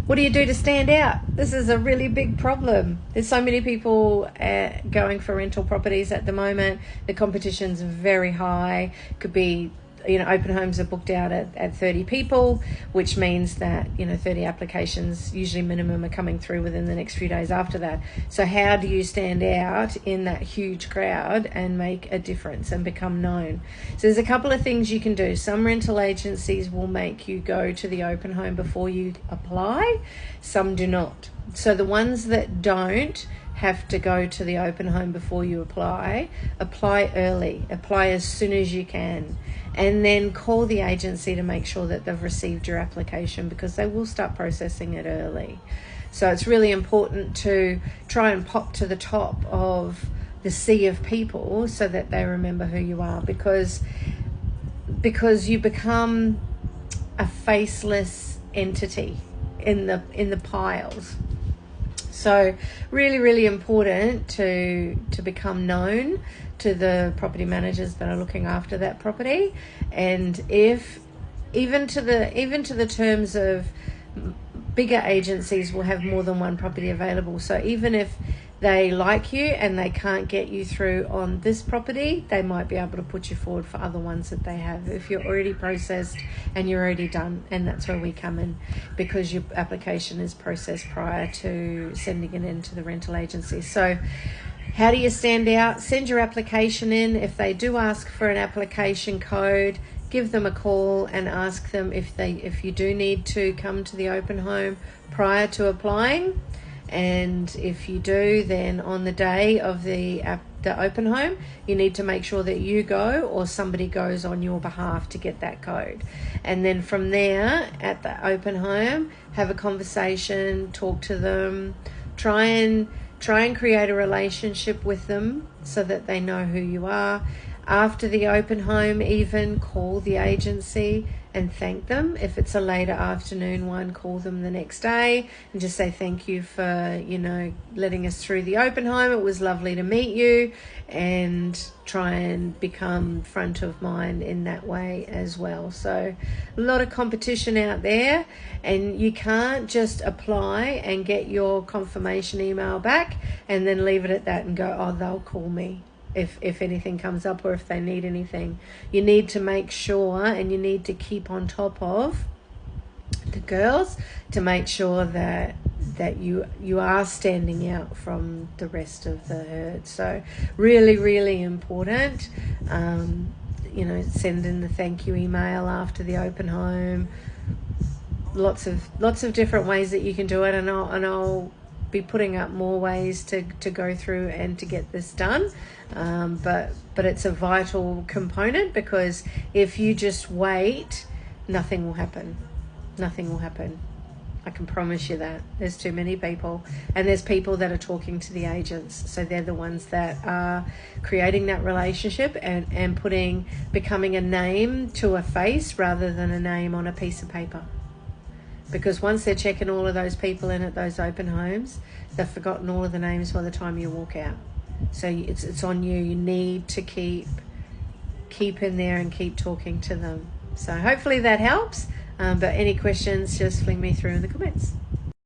What do you do to stand out? This is a really big problem. There's so many people going for rental properties at the moment. The competition's very high. Could be, open homes are booked out at 30 people, which means that, 30 applications, usually minimum, are coming through within the next few days after that. So how do you stand out in that huge crowd and make a difference and become known? So there's a couple of things you can do. Some rental agencies will make you go to the open home before you apply. Some do not. So the ones that don't have to go to the open home before you apply early, apply as soon as you can, and then call the agency to make sure that they've received your application, because they will start processing it early. So it's really important to try and pop to the top of the sea of people so that they remember who you are, because you become a faceless entity in the piles. So really, really important to become known to the property managers that are looking after that property. And if even to the terms of bigger agencies will have more than one property available. So even if they like you and they can't get you through on this property, they might be able to put you forward for other ones that they have if you're already processed and you're already done. And that's where we come in, because your application is processed prior to sending it into the rental agency. So how do you stand out? Send your application in. If they do ask for an application code, give them a call and ask them if you do need to come to the open home prior to applying. And if you do, then on the day of the open home, you need to make sure that you go or somebody goes on your behalf to get that code. And then from there, at the open home, have a conversation, talk to them, try and create a relationship with them so that they know who you are. After the open home, even call the agency and thank them. If it's a later afternoon one, call them the next day and just say thank you for, letting us through the open home. It was lovely to meet you, and try and become front of mind in that way as well. So a lot of competition out there, and you can't just apply and get your confirmation email back and then leave it at that and go, oh, they'll call me if anything comes up or if they need anything. You need to make sure, and you need to keep on top of the girls to make sure that you are standing out from the rest of the herd. So really, really important. Send in the thank you email after the open home. Lots of different ways that you can do it, and I'll be putting up more ways to go through and to get this done. But it's a vital component, because if you just wait, nothing will happen. Nothing will happen. I can promise you that. There's too many people, and there's people that are talking to the agents. So they're the ones that are creating that relationship and becoming a name to a face rather than a name on a piece of paper. Because once they're checking all of those people in at those open homes, they've forgotten all of the names by the time you walk out. So it's on you. You need to keep in there and keep talking to them. So hopefully that helps. But any questions, just fling me through in the comments.